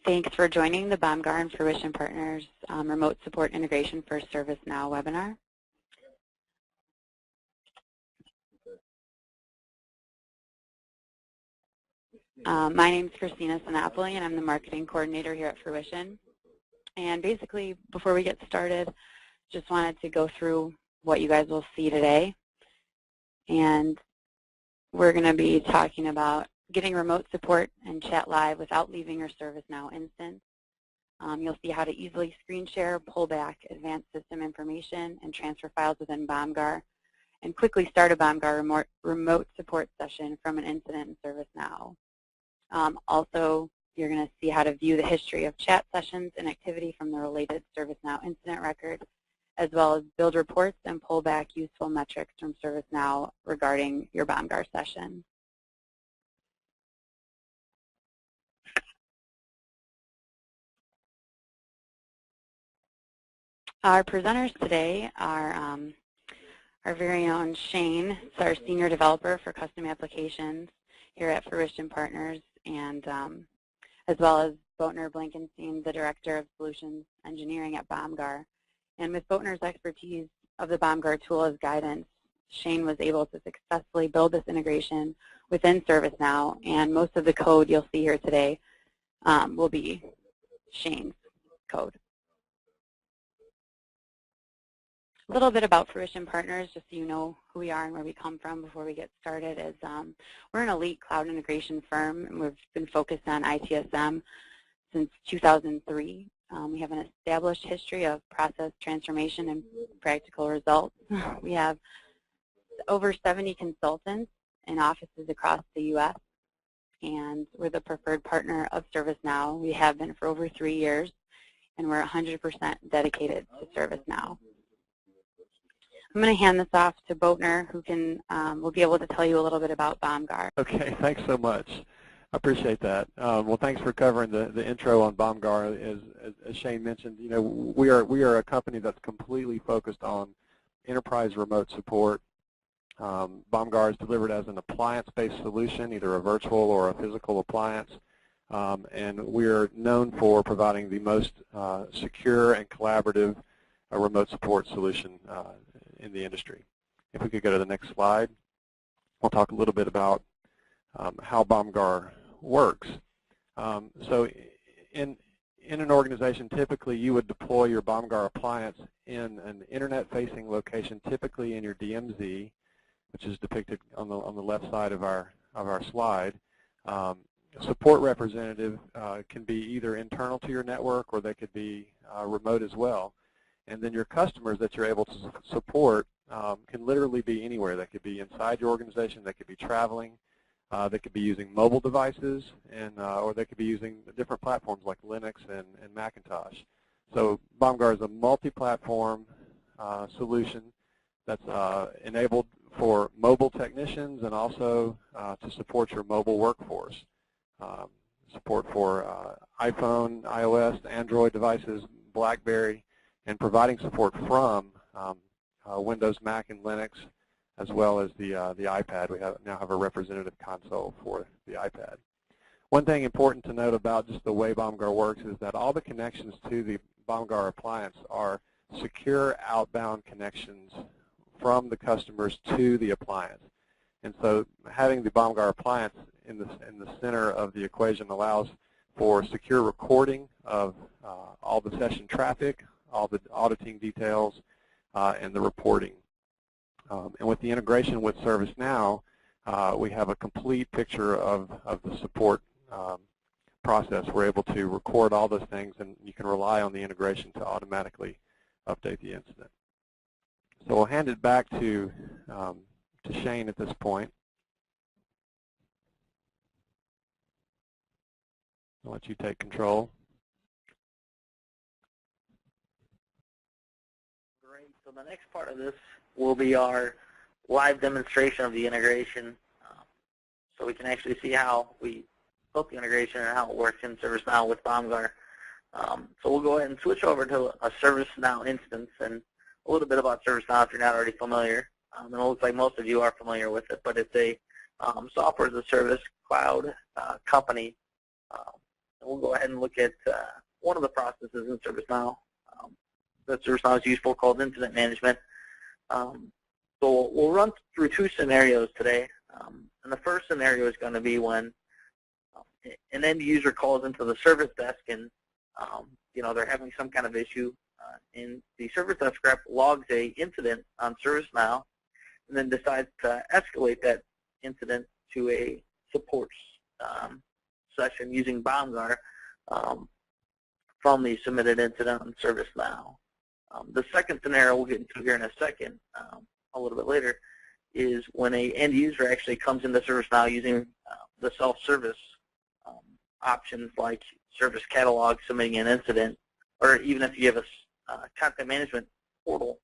Thanks for joining the BOMGAR and Fruition Partners Remote Support Integration for ServiceNow webinar. My name is Christina Sinopoli, and I'm the Marketing Coordinator here at Fruition. And basically, before we get started, just wanted to go through what you guys will see today. And we're going to be talking about getting remote support and chat live without leaving your ServiceNow instance. You'll see how to easily screen share, pull back advanced system information, and transfer files within BOMGAR, and quickly start a BOMGAR remote support session from an incident in ServiceNow. Also, you're going to see how to view the history of chat sessions and activity from the related ServiceNow incident record, as well as build reports and pull back useful metrics from ServiceNow regarding your BOMGAR session. Our presenters today are our very own Shane. It's our Senior Developer for Custom Applications here at Fruition Partners, and as well as Boatner Blankenstein, the Director of Solutions Engineering at BOMGAR. And with Boatner's expertise of the BOMGAR tool as guidance, Shane was able to successfully build this integration within ServiceNow, and most of the code you'll see here today will be Shane's code. A little bit about Fruition Partners, just so you know who we are and where we come from before we get started, is we're an elite cloud integration firm, and we've been focused on ITSM since 2003. We have an established history of process transformation and practical results. We have over 70 consultants in offices across the U.S., and we're the preferred partner of ServiceNow. We have been for over 3 years, and we're 100% dedicated to ServiceNow. I'm going to hand this off to Boatner, who will be able to tell you a little bit about BOMGAR. Okay, thanks so much. I appreciate that. Well, thanks for covering the intro on BOMGAR. As Shane mentioned, you know, we are a company that's completely focused on enterprise remote support. BOMGAR is delivered as an appliance-based solution, either a virtual or a physical appliance, and we are known for providing the most secure and collaborative remote support solution in the industry. If we could go to the next slide, we'll talk a little bit about how BOMGAR works. So in an organization, typically you would deploy your BOMGAR appliance in an internet-facing location, typically in your DMZ, which is depicted on the left side of our slide. A support representative can be either internal to your network, or they could be remote as well. And then your customers that you're able to support can literally be anywhere. They could be inside your organization, they could be traveling, they could be using mobile devices, and or they could be using different platforms like Linux and Macintosh. So BOMGAR is a multi-platform solution that's enabled for mobile technicians and also to support your mobile workforce. Support for iPhone, iOS, Android devices, BlackBerry, and providing support from Windows, Mac, and Linux, as well as the iPad. We now have a representative console for the iPad. One thing important to note about just the way BOMGAR works is that all the connections to the BOMGAR appliance are secure outbound connections from the customers to the appliance. And so having the BOMGAR appliance in the center of the equation allows for secure recording of all the session traffic, all the auditing details, and the reporting. And with the integration with ServiceNow, we have a complete picture of the support process. We're able to record all those things, and you can rely on the integration to automatically update the incident. So we'll hand it back to Shane at this point. I'll let you take control. Great. So the next part of this will be our live demonstration of the integration, so we can actually see how we built the integration and how it works in ServiceNow with BOMGAR. So we'll go ahead and switch over to a ServiceNow instance, and a little bit about ServiceNow if you're not already familiar. And it looks like most of you are familiar with it, but it's a software as a service cloud company. we'll go ahead and look at one of the processes in ServiceNow that ServiceNow is used for, called incident management. So we'll run through two scenarios today. And the first scenario is going to be when an end user calls into the service desk and they're having some kind of issue, and the service desk rep logs a incident on ServiceNow and then decides to escalate that incident to a support session using BombGuard from the submitted incident on ServiceNow. The second scenario we'll get into here in a second, a little bit later, is when an end user actually comes into ServiceNow using the self-service options like service catalog, submitting an incident, or even if you have a content management portal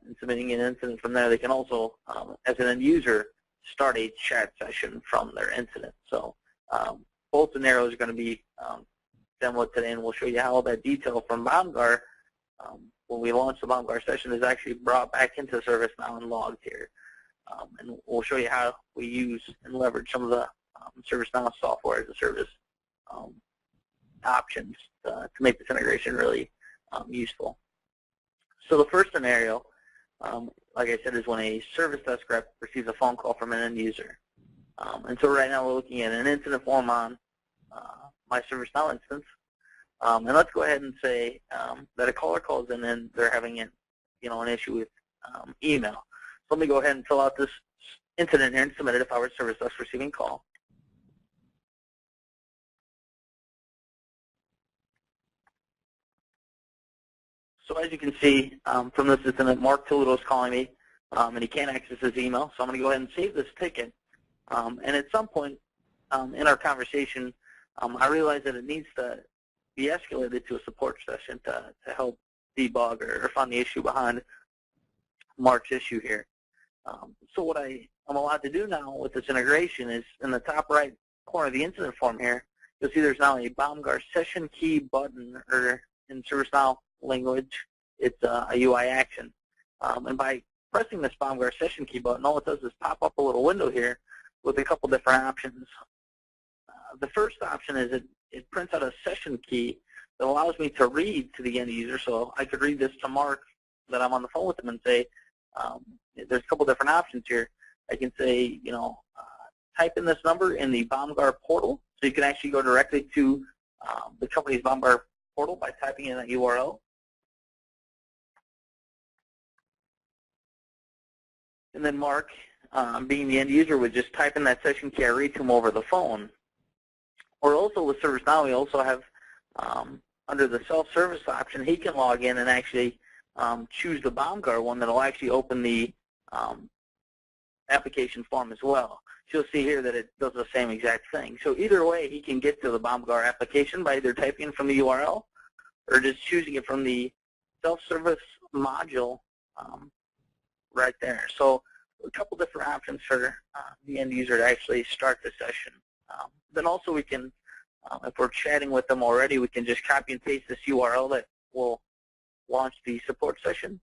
and submitting an incident from there, they can also, as an end user, start a chat session from their incident. So both scenarios are going to be demoed today, and we'll show you how all that detail from BombGuard, when we launch the BombGuard session, is actually brought back into ServiceNow and logged here. And we'll show you how we use and leverage some of the ServiceNow software as a service options to make this integration really useful. So the first scenario, like I said, is when a service desk rep receives a phone call from an end user. And so right now we're looking at an incident form on my ServiceNow instance. And let's go ahead and say that a caller calls in and they're having an issue with email. So let me go ahead and fill out this incident here and submit it if I were service desk receiving call. So as you can see from this incident, Mark Toledo is calling me, and he can't access his email. So I'm going to go ahead and save this ticket. And at some point in our conversation, I realized that it needs to be escalated to a support session to help debug or find the issue behind Mark's issue here. So what I'm allowed to do now with this integration is in the top right corner of the incident form here, you'll see there's now a BombGuard session key button, or in ServiceNow language, it's a UI action. And by pressing this BombGuard session key button, all it does is pop up a little window here with a couple different options. The first option is it prints out a session key that allows me to read to the end user. So I could read this to Mark that I'm on the phone with him and say, there's a couple different options here. I can say, type in this number in the BombGuard portal. So you can actually go directly to the company's BombGuard portal by typing in that URL. And then Mark, being the end user, would just type in that session key I read to him over the phone. Or also with ServiceNow, we also have, under the self-service option, he can log in and actually choose the BombGuard one that will actually open the application form as well. So you'll see here that it does the same exact thing. So either way, he can get to the BombGuard application by either typing from the URL or just choosing it from the self-service module right there. So a couple different options for the end user to actually start the session. Then also we can, if we're chatting with them already, we can just copy and paste this URL that will launch the support session.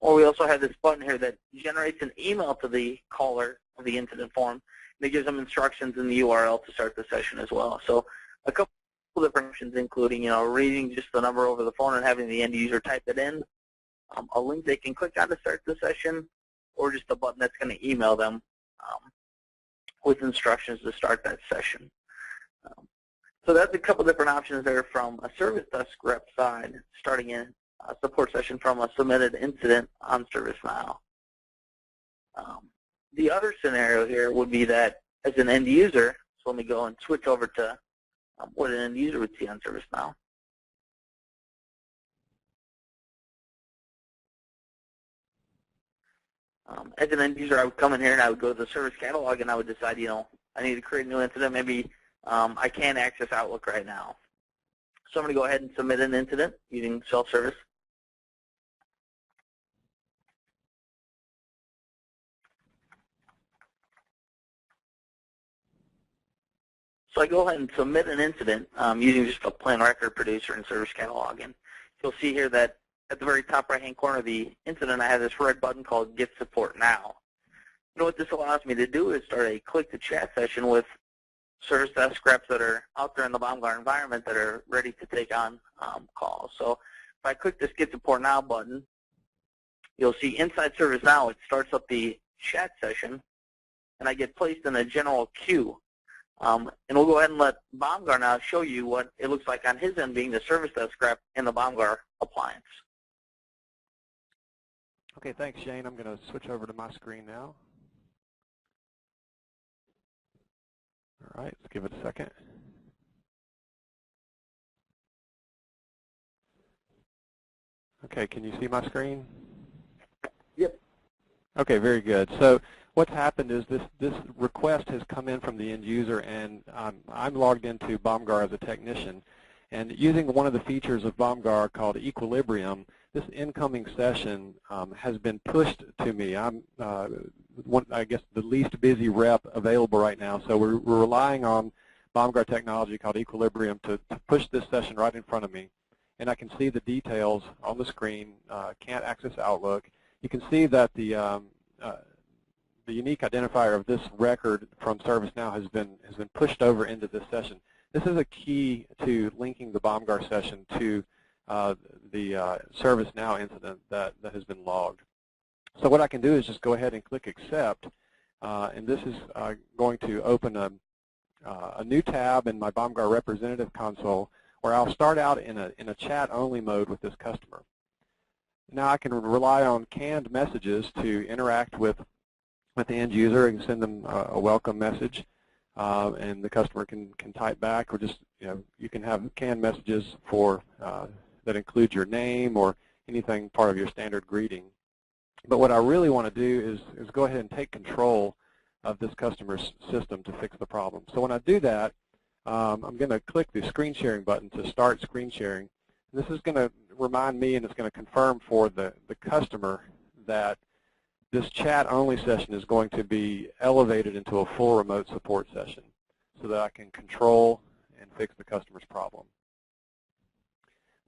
Or we also have this button here that generates an email to the caller of the incident form. And it gives them instructions in the URL to start the session as well. So a couple different options, including reading just the number over the phone and having the end user type it in, a link they can click on to start the session, or just a button that's going to email them with instructions to start that session. So that's a couple different options there from a service desk rep side, starting in a support session from a submitted incident on ServiceNow. The other scenario here would be that as an end user, so let me go and switch over to what an end user would see on ServiceNow. As an end user, I would come in here and I would go to the service catalog and I would decide, I need to create a new incident. Maybe I can't access Outlook right now. So I'm going to go ahead and submit an incident using self-service. So I go ahead and submit an incident using just a plain record producer in Service Catalog. And you'll see here that at the very top right-hand corner of the incident, I have this red button called Get Support Now. What this allows me to do is start a click-to-chat session with service desk reps that are out there in the BOMGAR environment that are ready to take on calls. So if I click this Get Support Now button, you'll see inside ServiceNow it starts up the chat session, and I get placed in a general queue. And we'll go ahead and let BOMGAR now show you what it looks like on his end being the service desk rep in the BOMGAR appliance. Okay, thanks, Shane. I'm going to switch over to my screen now. All right, let's give it a second. Okay, can you see my screen? Yep. Okay, very good. So what's happened is this request has come in from the end user, and I'm logged into BOMGAR as a technician. And using one of the features of BOMGAR called Equilibrium, this incoming session has been pushed to me. I'm, I guess, the least busy rep available right now, so we're relying on BOMGAR technology called Equilibrium to push this session right in front of me. And I can see the details on the screen, can't access Outlook. You can see that the unique identifier of this record from ServiceNow has been pushed over into this session. This is a key to linking the BOMGAR session to the ServiceNow incident that has been logged. So what I can do is just go ahead and click Accept, and this is going to open a new tab in my BOMGAR representative console where I'll start out in a chat-only mode with this customer. Now I can rely on canned messages to interact with the end user and send them a welcome message, and the customer can type back, or just, you can have canned messages for that include your name or anything part of your standard greeting. But what I really want to do is go ahead and take control of this customer's system to fix the problem. So when I do that, I'm going to click the screen sharing button to start screen sharing. And this is going to remind me, and it's going to confirm for the customer that this chat-only session is going to be elevated into a full remote support session so that I can control and fix the customer's problem.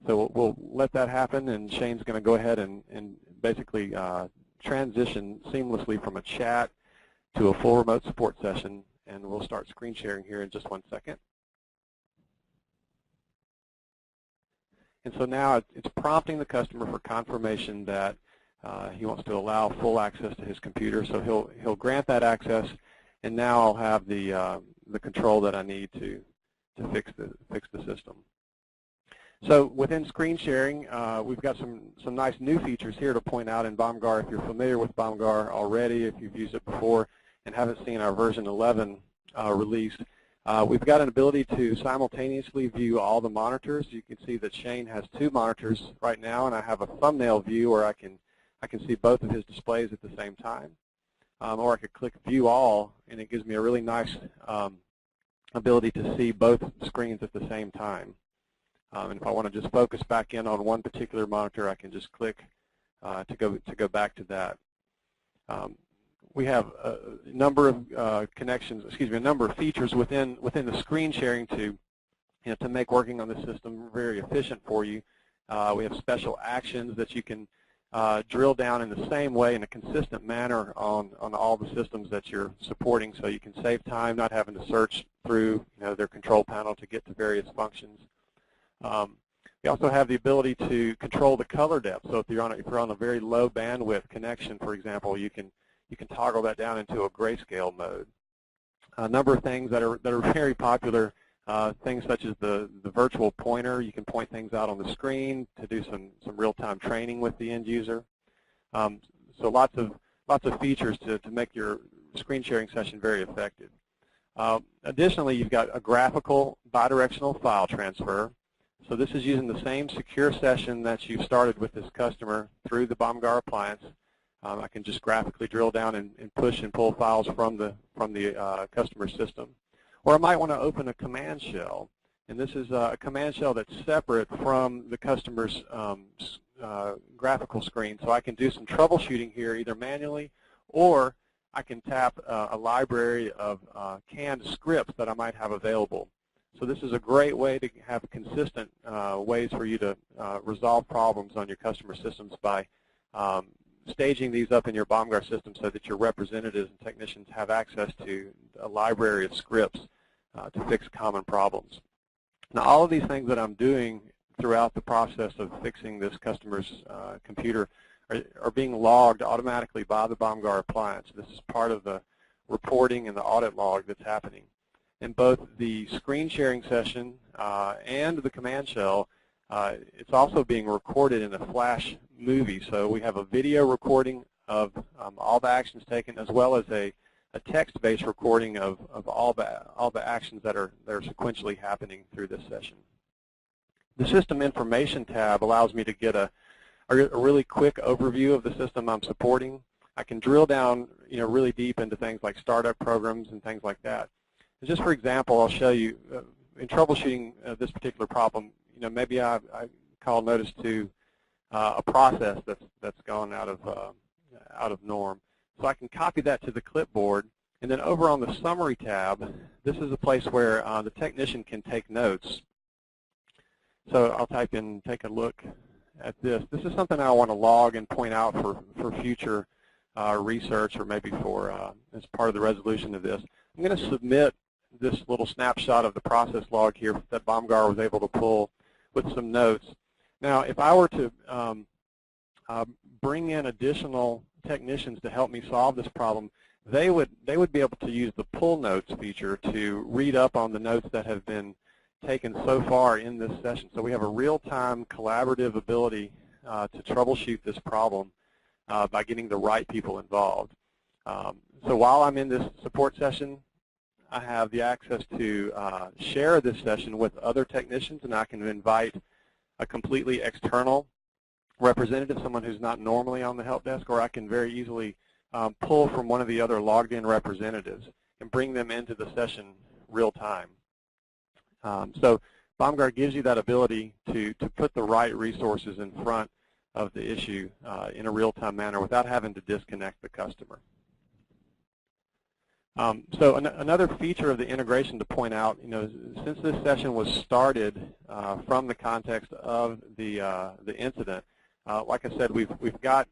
So we'll let that happen, and Shane's going to go ahead and basically transition seamlessly from a chat to a full remote support session, and we'll start screen sharing here in just 1 second. And so now it's prompting the customer for confirmation that he wants to allow full access to his computer. So he'll grant that access, and now I'll have the control that I need to fix the system. So within screen sharing, we've got some nice new features here to point out in BOMGAR. If you're familiar with BOMGAR already, if you've used it before and haven't seen our version 11 release, we've got an ability to simultaneously view all the monitors. You can see that Shane has 2 monitors right now, and I have a thumbnail view where I can see both of his displays at the same time. Or I could click View All, and it gives me a really nice ability to see both screens at the same time. And if I want to just focus back in on one particular monitor, I can just click to go back to that. We have a number of connections, a number of features within the screen sharing to make working on the system very efficient for you. We have special actions that you can drill down in the same way in a consistent manner on all the systems that you're supporting, so you can save time not having to search through their control panel to get to various functions. We also have the ability to control the color depth. So if you're on a very low bandwidth connection, for example, you can toggle that down into a grayscale mode. A number of things that are very popular, things such as the virtual pointer. You can point things out on the screen to do some real-time training with the end user. So lots of features to make your screen sharing session very effective. Additionally, you've got a graphical bidirectional file transfer. So this is using the same secure session that you started with this customer through the BOMGAR appliance. I can just graphically drill down and push and pull files from the customer system. Or I might want to open a command shell, and this is a command shell that's separate from the customer's graphical screen. So I can do some troubleshooting here either manually, or I can tap a library of canned scripts that I might have available. So this is a great way to have consistent ways for you to resolve problems on your customer systems by staging these up in your BOMGAR system so that your representatives and technicians have access to a library of scripts to fix common problems. Now, all of these things that I'm doing throughout the process of fixing this customer's computer are being logged automatically by the BOMGAR appliance. This is part of the reporting and the audit log that's happening. In both the screen sharing session and the command shell, it's also being recorded in a flash movie. So we have a video recording of all the actions taken, as well as a text-based recording of all the actions that are sequentially happening through this session. The System Information tab allows me to get a really quick overview of the system I'm supporting. I can drill down, really deep into things like startup programs and things like that. And just for example, I'll show you in troubleshooting this particular problem. Maybe I call notice to a process that's gone out of norm. So I can copy that to the clipboard, and then over on the Summary tab, this is a place where the technician can take notes. So I'll type in, take a look at this. This is something I want to log and point out for future research, or maybe for as part of the resolution of this. I'm going to submit this little snapshot of the process log here that BOMGAR was able to pull with some notes. Now, if I were to bring in additional technicians to help me solve this problem, they would be able to use the pull notes feature to read up on the notes that have been taken so far in this session. So we have a real-time collaborative ability to troubleshoot this problem by getting the right people involved. So while I'm in this support session, I have the access to share this session with other technicians, and I can invite a completely external representative, someone who's not normally on the help desk, or I can very easily pull from one of the other logged-in representatives and bring them into the session real time. So BOMGAR gives you that ability to put the right resources in front of the issue in a real-time manner without having to disconnect the customer. So another feature of the integration to point out, since this session was started from the context of the incident, like I said, we've got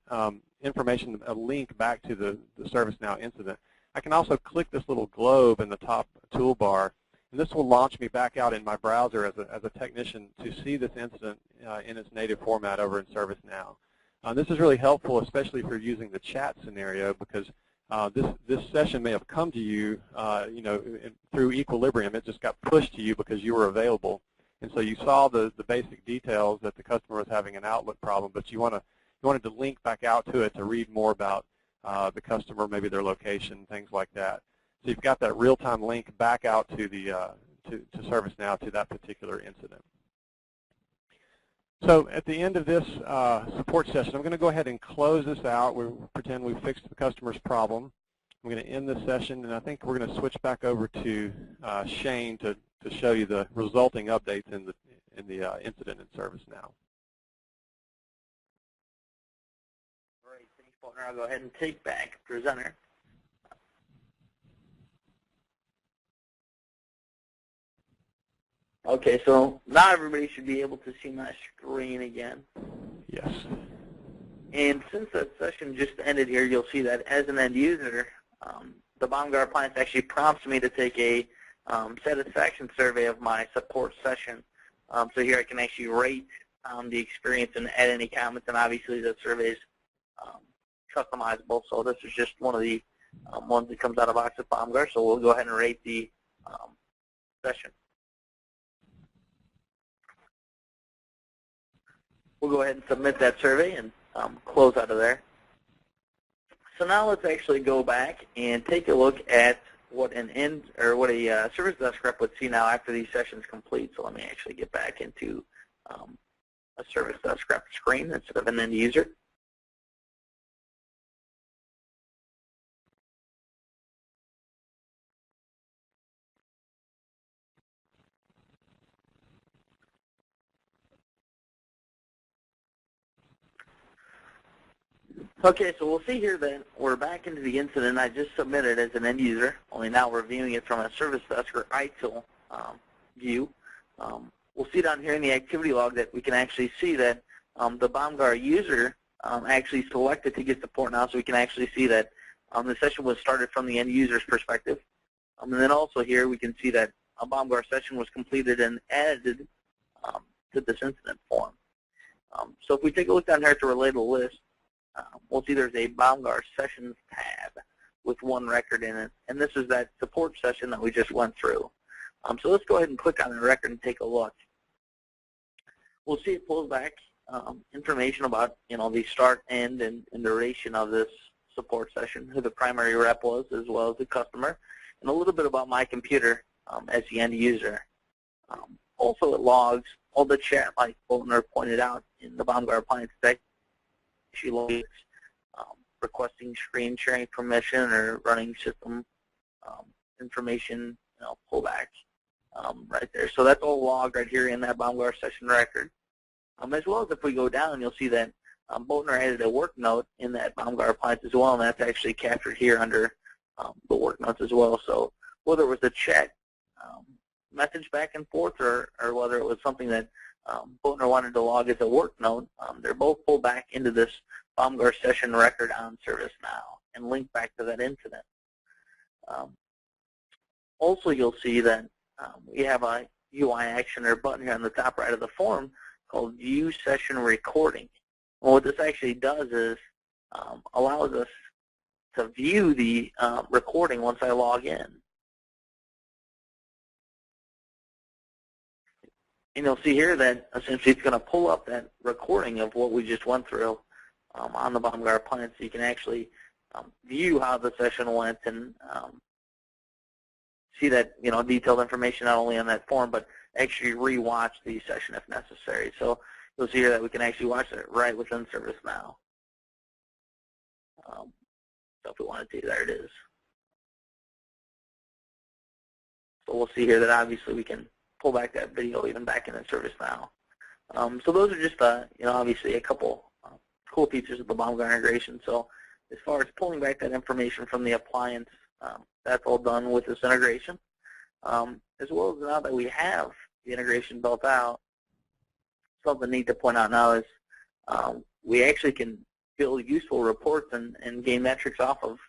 information, a link back to the ServiceNow incident. I can also click this little globe in the top toolbar, and this will launch me back out in my browser as a technician to see this incident in its native format over in ServiceNow. This is really helpful, especially if you're using the chat scenario, because this session may have come to you, through equilibrium. It just got pushed to you because you were available, and so you saw the basic details that the customer was having an Outlook problem, but you wanted to link back out to it to read more about the customer, maybe their location, things like that. So you've got that real-time link back out to the to ServiceNow to that particular incident. So at the end of this support session, I'm going to go ahead and close this out. We'll pretend we've fixed the customer's problem. I'm going to end this session, and I think we're going to switch back over to Shane to show you the resulting updates in the incident in ServiceNow. All right, thanks, partner. I'll go ahead and take back presenter. Okay, so now everybody should be able to see my screen again. Yes. And since that session just ended here, you'll see that as an end user, the BOMGAR appliance actually prompts me to take a satisfaction survey of my support session. So here I can actually rate the experience and add any comments, and obviously the survey is customizable. So this is just one of the ones that comes out of the box with BOMGAR, so we'll go ahead and rate the session. We'll go ahead and submit that survey and close out of there. So now let's actually go back and take a look at what a service desk rep would see now after these sessions complete. So let me actually get back into a service desk rep screen instead of an end user. Okay, so we'll see here that we're back into the incident I just submitted as an end user, only now we're viewing it from a service desk or ITIL view. We'll see down here in the activity log that we can actually see that the BOMGAR user actually selected to get support now, so we can actually see that the session was started from the end user's perspective. And then also here we can see that a BOMGAR session was completed and added to this incident form. So if we take a look down here at the related list, we'll see there's a BOMGAR sessions tab with one record in it, and this is that support session that we just went through. So let's go ahead and click on the record and take a look. We'll see it pulls back information about, the start, end, and duration of this support session, who the primary rep was, as well as the customer, and a little bit about my computer as the end user. Also, it logs all the chat, like Boltner pointed out in the BOMGAR appliance deck. She logs requesting screen sharing permission or running system information, pullback right there. So that's all logged right here in that BOMGAR session record. As well as if we go down, you'll see that Boltner added a work note in that BOMGAR appliance as well, and that's actually captured here under the work notes as well. So whether it was a chat message back and forth or whether it was something that Boltner wanted to log as a work note, they're both pulled back into this BOMGAR session record on ServiceNow and linked back to that incident. Also, you'll see that we have a UI action or button here on the top right of the form called View Session Recording. Well, what this actually does is allows us to view the recording once I log in. And you'll see here that essentially it's going to pull up that recording of what we just went through on the BOMGAR appliance, so you can actually view how the session went and see that detailed information not only on that form, but actually rewatch the session if necessary. So you'll see here that we can actually watch it right within ServiceNow. So if we wanted to, there it is. So we'll see here that obviously we can pull back that video even back into ServiceNow. So those are just, obviously a couple cool features of the BOMGAR integration. So as far as pulling back that information from the appliance, that's all done with this integration. As well as now that we have the integration built out, something neat to point out now is we actually can build useful reports and gain metrics off of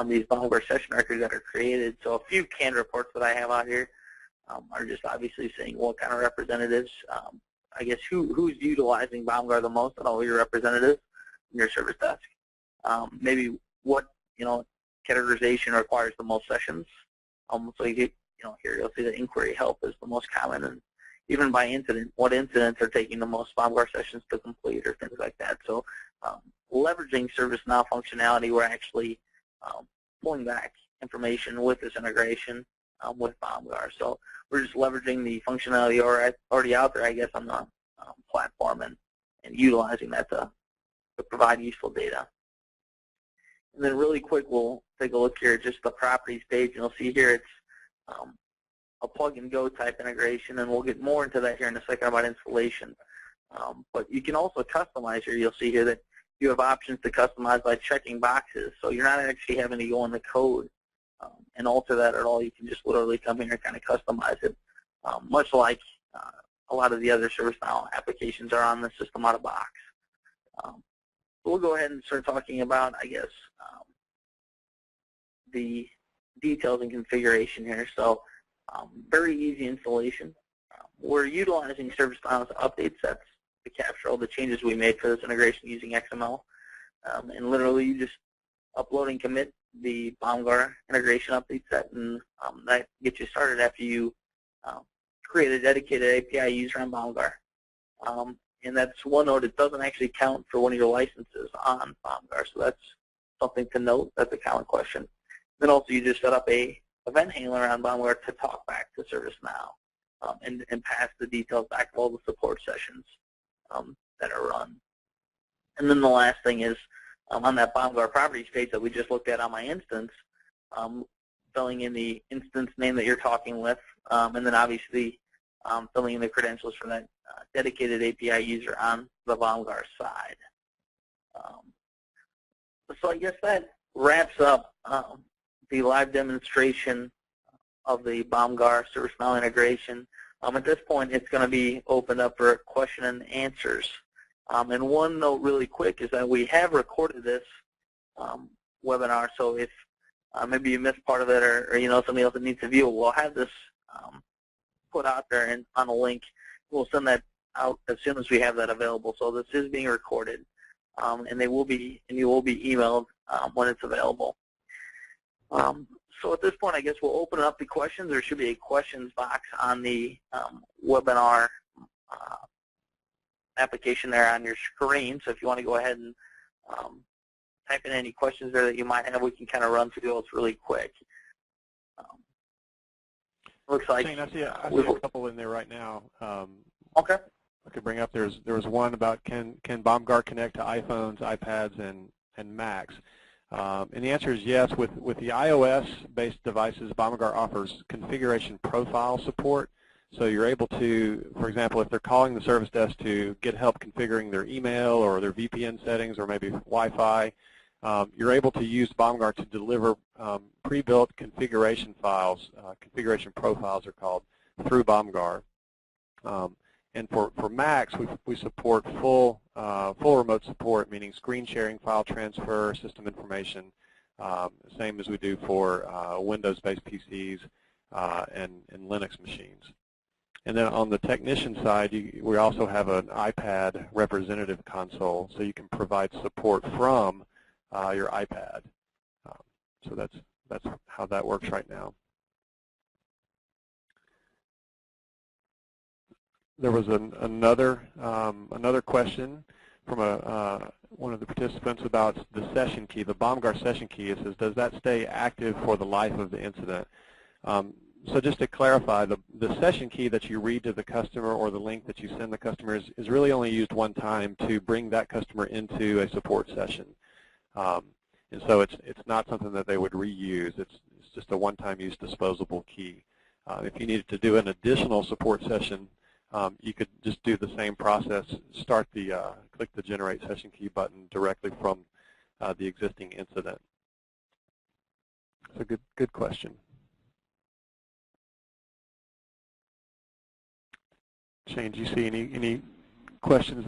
these BOMGAR session records that are created. So a few canned reports that I have out here are just obviously saying what kind of representatives, I guess who's utilizing BOMGAR the most out of all your representatives in your service desk. Maybe what categorization requires the most sessions. So you get, here you'll see that inquiry help is the most common, and even by incident, what incidents are taking the most BOMGAR sessions to complete or things like that. So leveraging ServiceNow functionality, we're actually pulling back information with this integration with BOMGAR. So we're just leveraging the functionality already out there, I guess, on the platform and utilizing that to provide useful data. And then really quick, we'll take a look here at just the properties page, and you'll see here it's a plug-and-go type integration, and we'll get more into that here in a second about installation. But you can also customize here. You'll see here that you have options to customize by checking boxes, so you're not actually having to go in the code and alter that at all. You can just literally come here and kind of customize it, much like a lot of the other ServiceNow applications are on the system out of box. We'll go ahead and start talking about, I guess, the details and configuration here. So very easy installation. We're utilizing ServiceNow's update sets to capture all the changes we made for this integration using XML. And literally you just upload and commit the BOMGAR integration update set, and that gets you started after you create a dedicated API user on BOMGAR. And that's one note, it doesn't actually count for one of your licenses on BOMGAR, so that's something to note. That's a common question. Then also you just set up a event handler on BOMGAR to talk back to ServiceNow and pass the details back of all the support sessions that are run. And then the last thing is on that BOMGAR properties page that we just looked at on my instance, filling in the instance name that you're talking with, and then obviously filling in the credentials for that dedicated API user on the BOMGAR side. So I guess that wraps up the live demonstration of the BOMGAR ServiceNow integration. At this point, it's going to be opened up for question and answers. And one note really quick is that we have recorded this webinar, so if maybe you missed part of it or somebody else that needs to view it, we'll have this put out there and on a link. We'll send that out as soon as we have that available. So this is being recorded, and you will be emailed when it's available. So at this point, I guess we'll open up the questions. There should be a questions box on the webinar application there on your screen. So if you want to go ahead and type in any questions there that you might have, we can kind of run through those really quick. Looks like Shane, I see a couple in there right now. Okay. I could bring up. There was one about can BombGuard connect to iPhones, iPads, and Macs. And the answer is yes. With the iOS-based devices, BombGuard offers configuration profile support. So you're able to, for example, if they're calling the service desk to get help configuring their email or their VPN settings or maybe Wi-Fi, you're able to use BombGuard to deliver pre-built configuration files, configuration profiles are called, through BombGuard. And for Macs, we support full remote support, meaning screen sharing, file transfer, system information, same as we do for Windows-based PCs and Linux machines. And then on the technician side, we also have an iPad representative console, so you can provide support from your iPad. So that's how that works right now. There was another question from one of the participants about the session key, the BombGuard session key. It says, does that stay active for the life of the incident? So just to clarify, the session key that you read to the customer or the link that you send the customer is really only used one time to bring that customer into a support session. And so it's not something that they would reuse. It's just a one-time use disposable key. If you needed to do an additional support session, you could just do the same process, click the Generate Session Key button directly from the existing incident. It's a good question. Shane, do you see any questions?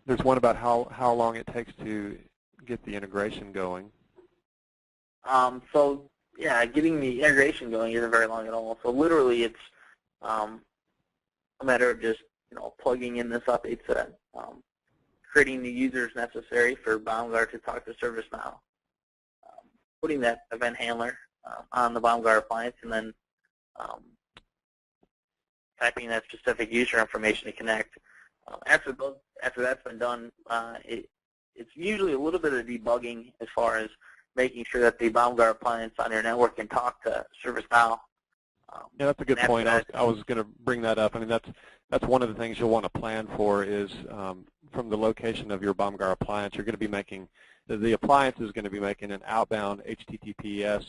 There's one about how long it takes to get the integration going. So yeah, getting the integration going isn't very long at all. So literally, it's a matter of just plugging in this update set, creating the users necessary for BombGuard to talk to ServiceNow, putting that event handler on the BombGuard appliance, and then typing that specific user information to connect. After that's been done, it's usually a little bit of debugging as far as making sure that the BombGuard appliance on your network can talk to ServiceNow. Yeah, that's a good point. I was going to bring that up. I mean, that's one of the things you'll want to plan for is from the location of your BombGuard appliance, you're going to be making the appliance is going to be making an outbound HTTPS,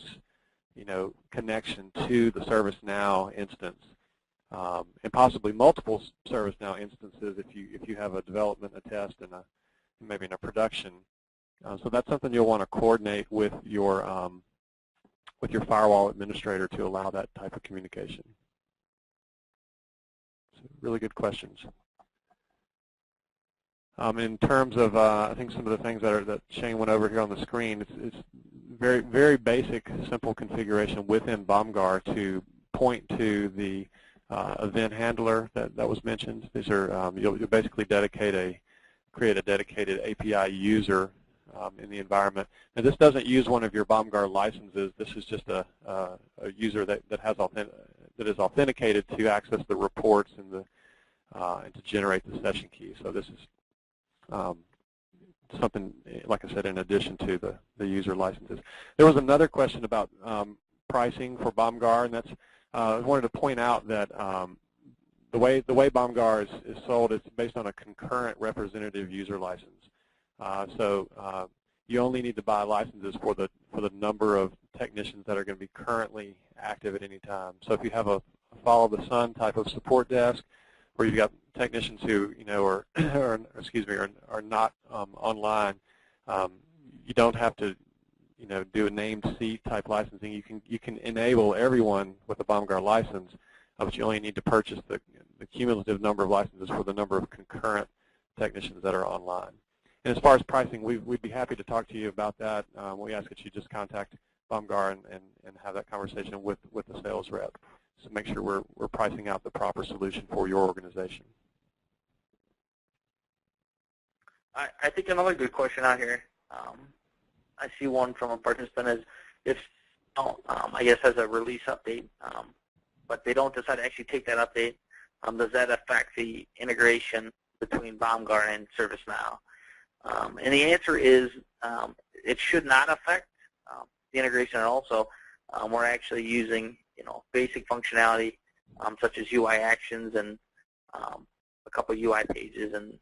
connection to the ServiceNow instance, and possibly multiple ServiceNow instances if you have a development, a test, and maybe in a production. So that's something you'll want to coordinate with your firewall administrator to allow that type of communication. So really good questions. In terms of, I think some of the things that Shane went over here on the screen, it's very, very basic, simple configuration within BombGuard to point to the event handler that was mentioned. These are you'll basically create a dedicated API user in the environment. And this doesn't use one of your BombGuard licenses. This is just a user that is authenticated to access the reports and to generate the session key. So this is something, like I said, in addition to the user licenses. There was another question about pricing for BombGuard, and that's I wanted to point out that the way BombGuard is sold is based on a concurrent representative user license. So you only need to buy licenses for the number of technicians that are going to be currently active at any time. So if you have a follow the sun type of support desk, where you've got technicians who are not online, you don't have to do a named seat type licensing. You can enable everyone with a BombGuard license, but you only need to purchase the cumulative number of licenses for the number of concurrent technicians that are online. And as far as pricing, we'd be happy to talk to you about that. We ask that you just contact BombGuard and have that conversation with the sales rep. to make sure we're pricing out the proper solution for your organization. I think another good question out here, I see one from a participant is if, I guess, has a release update, but they don't decide to actually take that update, does that affect the integration between BombGuard and ServiceNow? And the answer is it should not affect the integration at all. So we're actually using basic functionality such as UI actions and a couple UI pages and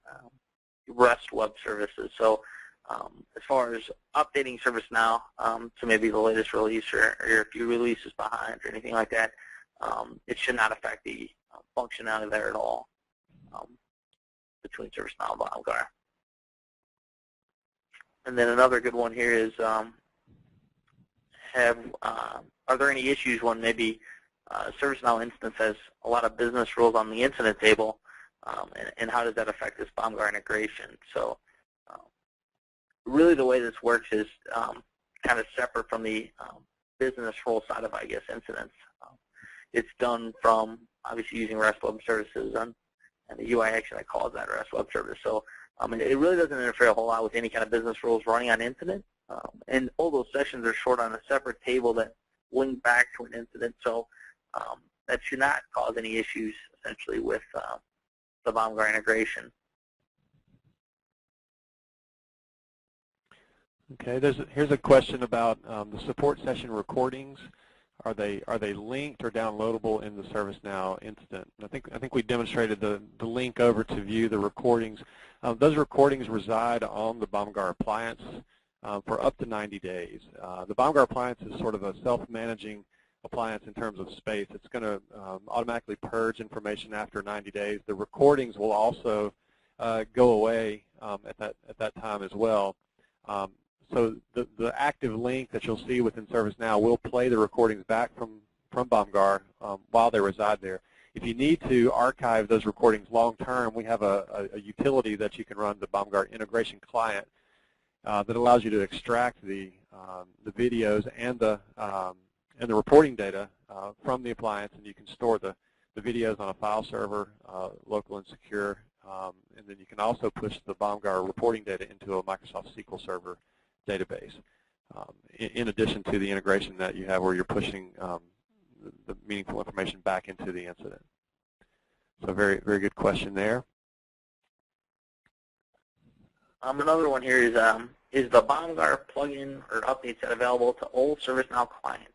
REST web services. So as far as updating ServiceNow to maybe the latest release or a few releases behind or anything like that, it should not affect the functionality there at all between ServiceNow and BombGuard. And then another good one here is are there any issues when maybe ServiceNow instance has a lot of business rules on the incident table, and how does that affect this BombGuard integration? So really the way this works is kind of separate from the business rule side of, I guess, incidents. It's done from obviously using REST web services and the UI action that calls that REST web service. So it really doesn't interfere a whole lot with any kind of business rules running on incident. And all those sessions are stored on a separate table that link back to an incident. So that should not cause any issues, essentially, with the BombGuard integration. Okay, here's a question about the support session recordings. Are they linked or downloadable in the ServiceNow incident? I think we demonstrated the link over to view the recordings. Those recordings reside on the BombGuard appliance for up to 90 days. The BombGuard appliance is sort of a self-managing appliance in terms of space. It's going to automatically purge information after 90 days. The recordings will also go away at that time as well. So the active link that you'll see within ServiceNow will play the recordings back from BombGuard while they reside there. If you need to archive those recordings long term, we have a utility that you can run, the BombGuard integration client, that allows you to extract the videos and the reporting data from the appliance, and you can store the videos on a file server, local and secure, and then you can also push the BombGuard reporting data into a Microsoft SQL Server database, in addition to the integration that you have where you're pushing the meaningful information back into the incident. So very, very good question there. Another one here is the BombGuard plugin or update set available to all ServiceNow clients?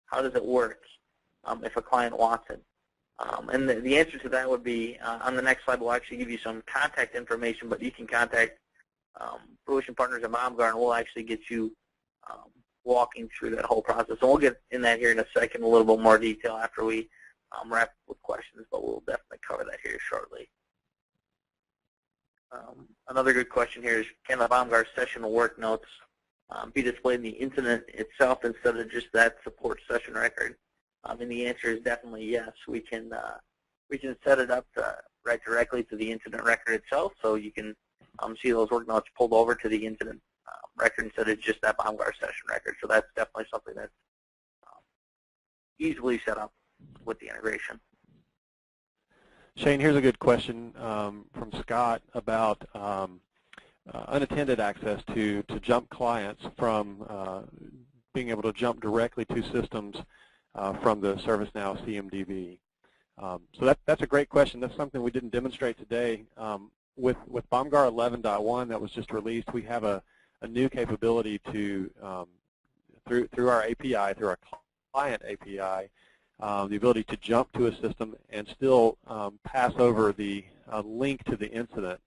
How does it work if a client wants it? And the answer to that would be, on the next slide, we'll actually give you some contact information, but you can contact Fruition Partners and BombGuard, and we'll actually get you walking through that whole process. And we'll get in that here in a second, a little bit more detail after we wrap up with questions, but we'll definitely cover that here shortly. Another good question here is, can the BombGuard session work notes be displayed in the incident itself instead of just that support session record? And the answer is definitely yes. We can set it up to write directly to the incident record itself, so you can see those work notes pulled over to the incident record instead of just that BombGuard session record. So that's definitely something that's easily set up with the integration. Shane, here's a good question from Scott about unattended access to jump clients from being able to jump directly to systems from the ServiceNow CMDB. So that's a great question. That's something we didn't demonstrate today. With BombGuard 11.1 that was just released, we have a new capability to, through our API, through our client API, the ability to jump to a system and still pass over the link to the incident,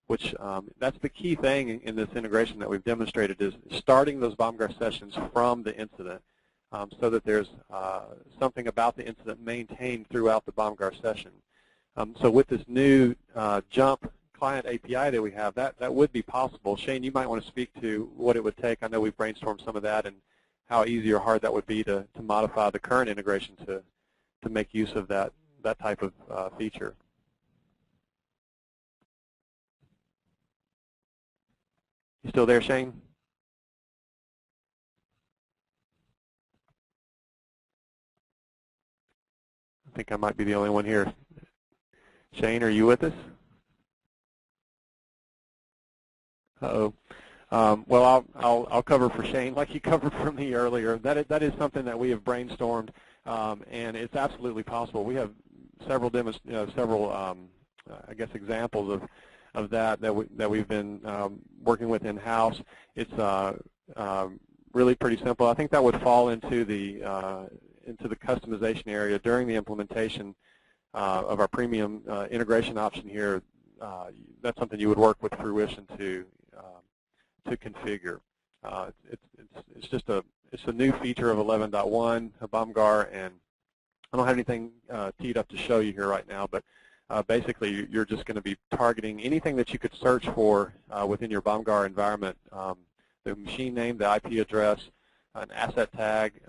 which that's the key thing in this integration that we've demonstrated, is starting those BombGuard sessions from the incident so that there's something about the incident maintained throughout the BombGuard session. So with this new jump client API that we have, that would be possible. Shane, you might want to speak to what it would take. I know we've brainstormed some of that and how easy or hard that would be to modify the current integration to make use of that type of feature. You still there, Shane? think I might be the only one here. Shane, are you with us? Uh-oh. Well, I'll cover for Shane like you covered for me earlier. That is something that we have brainstormed, and it's absolutely possible. We have several demos, I guess, examples of that we've been working with in house. It's really pretty simple. I think that would fall into the customization area during the implementation of our premium integration option here. That's something you would work with Fruition to configure. It's just a new feature of 11.1 BOMGAR, and I don't have anything teed up to show you here right now, but basically you're just going to be targeting anything that you could search for within your BOMGAR environment, the machine name, the IP address, an asset tag.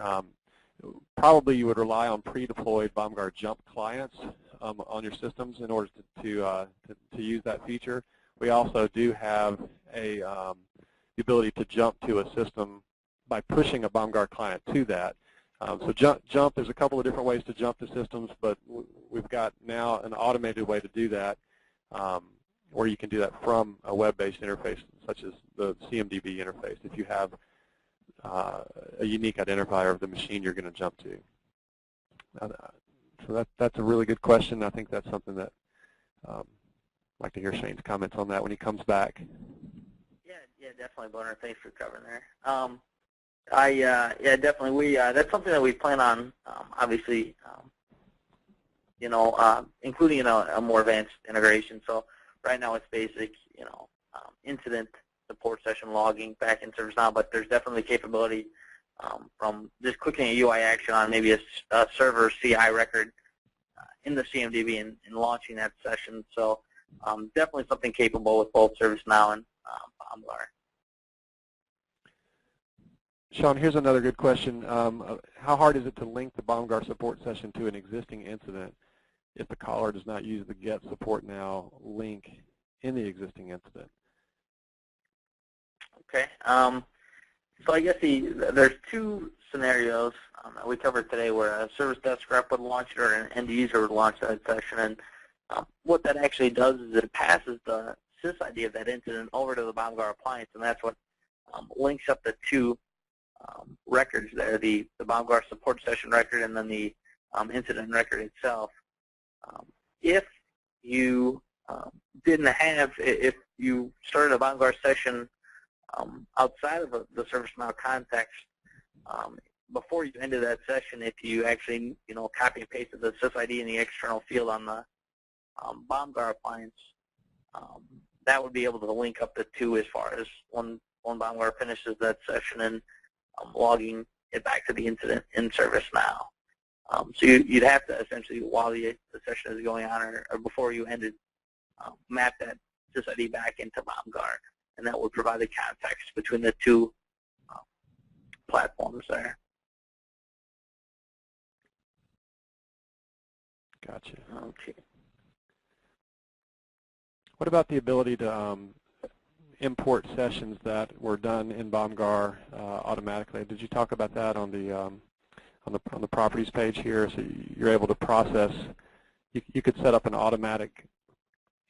Probably you would rely on pre-deployed BOMGAR jump clients on your systems in order to use that feature. We also do have the ability to jump to a system by pushing a BOMGAR client to that. So jump, there's a couple of different ways to jump to systems, but we've got now an automated way to do that, where you can do that from a web-based interface, such as the CMDB interface, if you have a unique identifier of the machine you're going to jump to. So that's a really good question. I think that's something that I'd like to hear Shane's comments on that when he comes back. Yeah, definitely, Boner. Thanks for covering there. Yeah, definitely. That's something that we plan on, obviously, including in a more advanced integration. So right now it's basic, incident support session logging back in ServiceNow, but there's definitely capability from just clicking a UI action on maybe a server CI record in the CMDB and launching that session. So definitely something capable with both ServiceNow and BOMGAR. Sean, here's another good question. How hard is it to link the BOMGAR support session to an existing incident if the caller does not use the Get Support Now link in the existing incident? Okay. So I guess there's two scenarios that we covered today where a service desk rep would launch it or an end user would launch that session. And what that actually does is it passes the SysID of that incident over to the BOMGAR appliance, and that's what links up the two records there, the BOMGAR support session record and then the incident record itself. If you if you started a BOMGAR session outside of the ServiceNow context, before you ended that session, if you actually copy and pasted the SysID in the external field on the BOMGAR appliance, that would be able to link up the two as far as when BOMGAR finishes that session and logging it back to the incident in ServiceNow. So you'd have to essentially, while the session is going on or before you ended, map that SysID back into BOMGAR, and that would provide the context between the two platforms there. Gotcha. Okay. What about the ability to import sessions that were done in BOMGAR automatically? Did you talk about that on the properties page here? So you're able to process. You could set up an automatic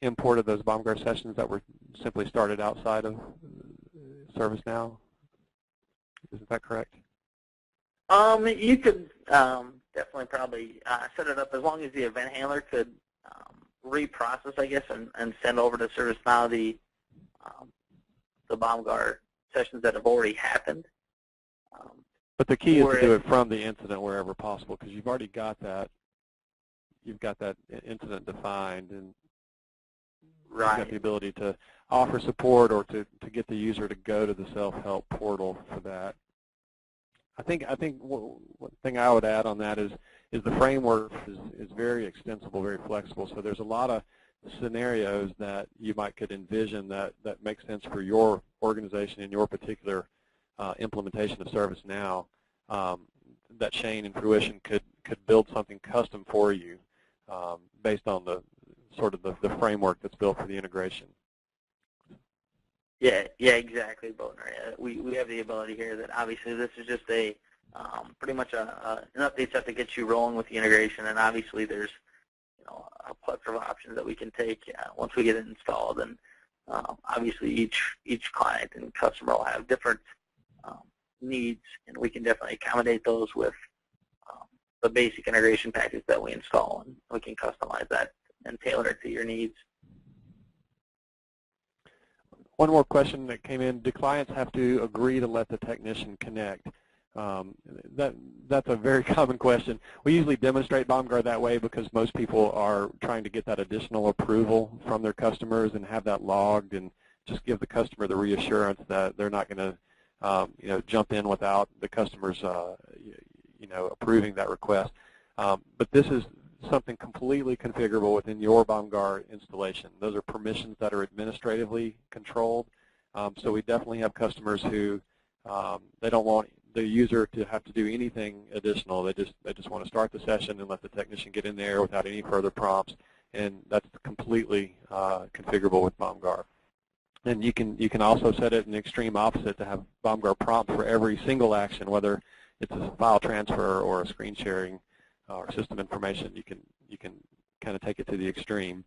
import of those BOMGAR sessions that were simply started outside of ServiceNow. Isn't that correct? You could definitely probably set it up as long as the event handler could reprocess, I guess, and send over to ServiceNow the BOMGAR sessions that have already happened. But the key is to do it from the incident wherever possible, because you've already got that. You've got that incident defined, and you've got the ability to offer support or to get the user to go to the self-help portal for that. I think one thing I would add on that is the framework is very extensible, very flexible. So there's a lot of scenarios that you could envision that make sense for your organization and your particular implementation of ServiceNow, that Shane and Fruition could build something custom for you based on the framework that's built for the integration. Yeah, exactly, Boner. We have the ability here that obviously this is just a pretty much an update set to get you rolling with the integration. And obviously, there's a plethora of options that we can take once we get it installed. And obviously, each client and customer will have different needs, and we can definitely accommodate those with the basic integration package that we install, and we can customize that and tailor it to your needs. One more question that came in: do clients have to agree to let the technician connect? That's a very common question. We usually demonstrate BombGuard that way because most people are trying to get that additional approval from their customers and have that logged, and just give the customer the reassurance that they're not going to jump in without the customer's approving that request. But this is something completely configurable within your BombGuard installation. Those are permissions that are administratively controlled. So we definitely have customers who they don't want the user to have to do anything additional. They just want to start the session and let the technician get in there without any further prompts, and that's completely configurable with BombGuard. And you can also set it in the extreme opposite to have BombGuard prompt for every single action, whether it's a file transfer or a screen sharing or system information. You can kind of take it to the extreme.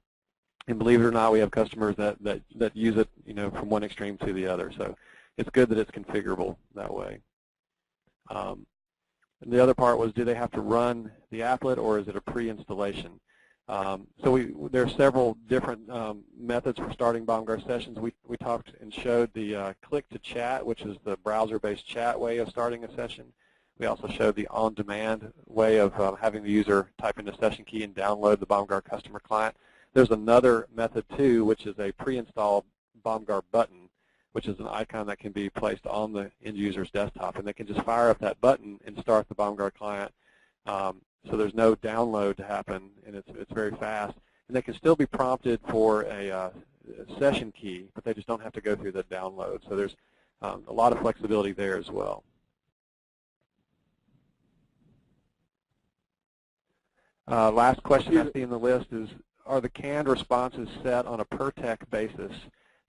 And believe it or not, we have customers that use it from one extreme to the other. So it's good that it's configurable that way. And the other part was, do they have to run the applet, or is it a pre-installation? So there are several different methods for starting BombGuard sessions. We talked and showed the click to chat, which is the browser-based chat way of starting a session. We also showed the on-demand way of having the user type in the session key and download the BombGuard customer client. There's another method too, which is a pre-installed BombGuard button, which is an icon that can be placed on the end user's desktop, and they can just fire up that button and start the BombGuard client. So there's no download to happen, and it's very fast. And they can still be prompted for a session key, but they just don't have to go through the download. So there's a lot of flexibility there as well. Last question I see in the list is, are the canned responses set on a per tech basis?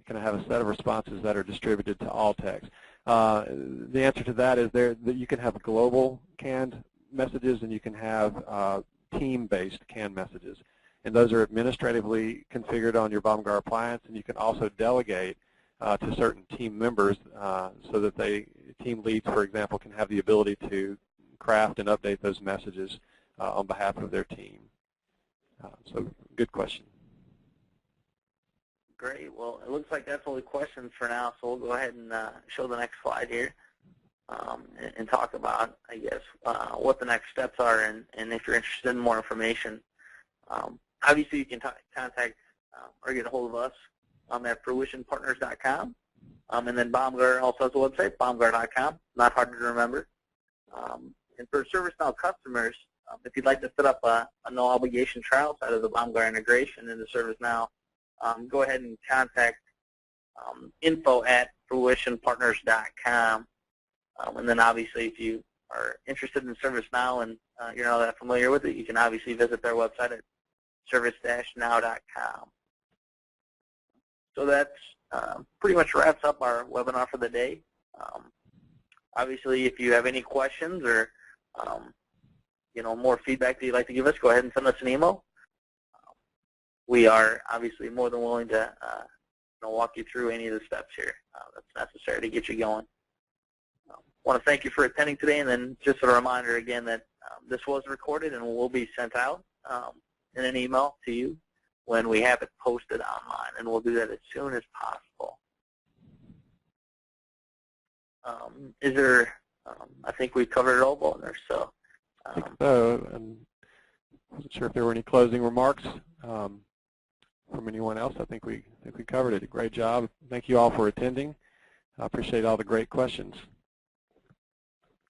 Can I have a set of responses that are distributed to all techs? The answer to that is that you can have global canned messages, and you can have team-based canned messages. And those are administratively configured on your BombGuard appliance, and you can also delegate to certain team members so that team leads, for example, can have the ability to craft and update those messages on behalf of their team. So good question. Great. Well, it looks like that's all the questions for now, so we'll go ahead and show the next slide here and talk about, I guess, what the next steps are, and if you're interested in more information. Obviously, you can contact or get a hold of us at fruitionpartners.com, and then BombGuard also has a website, bombguard.com, not hard to remember. And for ServiceNow customers, if you'd like to set up a no-obligation trial side of the BombGuard integration into ServiceNow, go ahead and contact info@fruitionpartners.com. And then obviously, if you are interested in ServiceNow and you're not that familiar with it, you can obviously visit their website at service-now.com. So that's pretty much wraps up our webinar for the day. Obviously, if you have any questions or more feedback that you'd like to give us, go ahead and send us an email. We are obviously more than willing to walk you through any of the steps here that's necessary to get you going. I want to thank you for attending today, and then just a reminder again that this was recorded and will be sent out in an email to you when we have it posted online, and we'll do that as soon as possible. I think we covered it all, Boltner, so. I think so. And I wasn't sure if there were any closing remarks from anyone else. I think we covered it. Great job. Thank you all for attending. I appreciate all the great questions.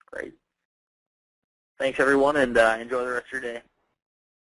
Great. Thanks, everyone, and enjoy the rest of your day.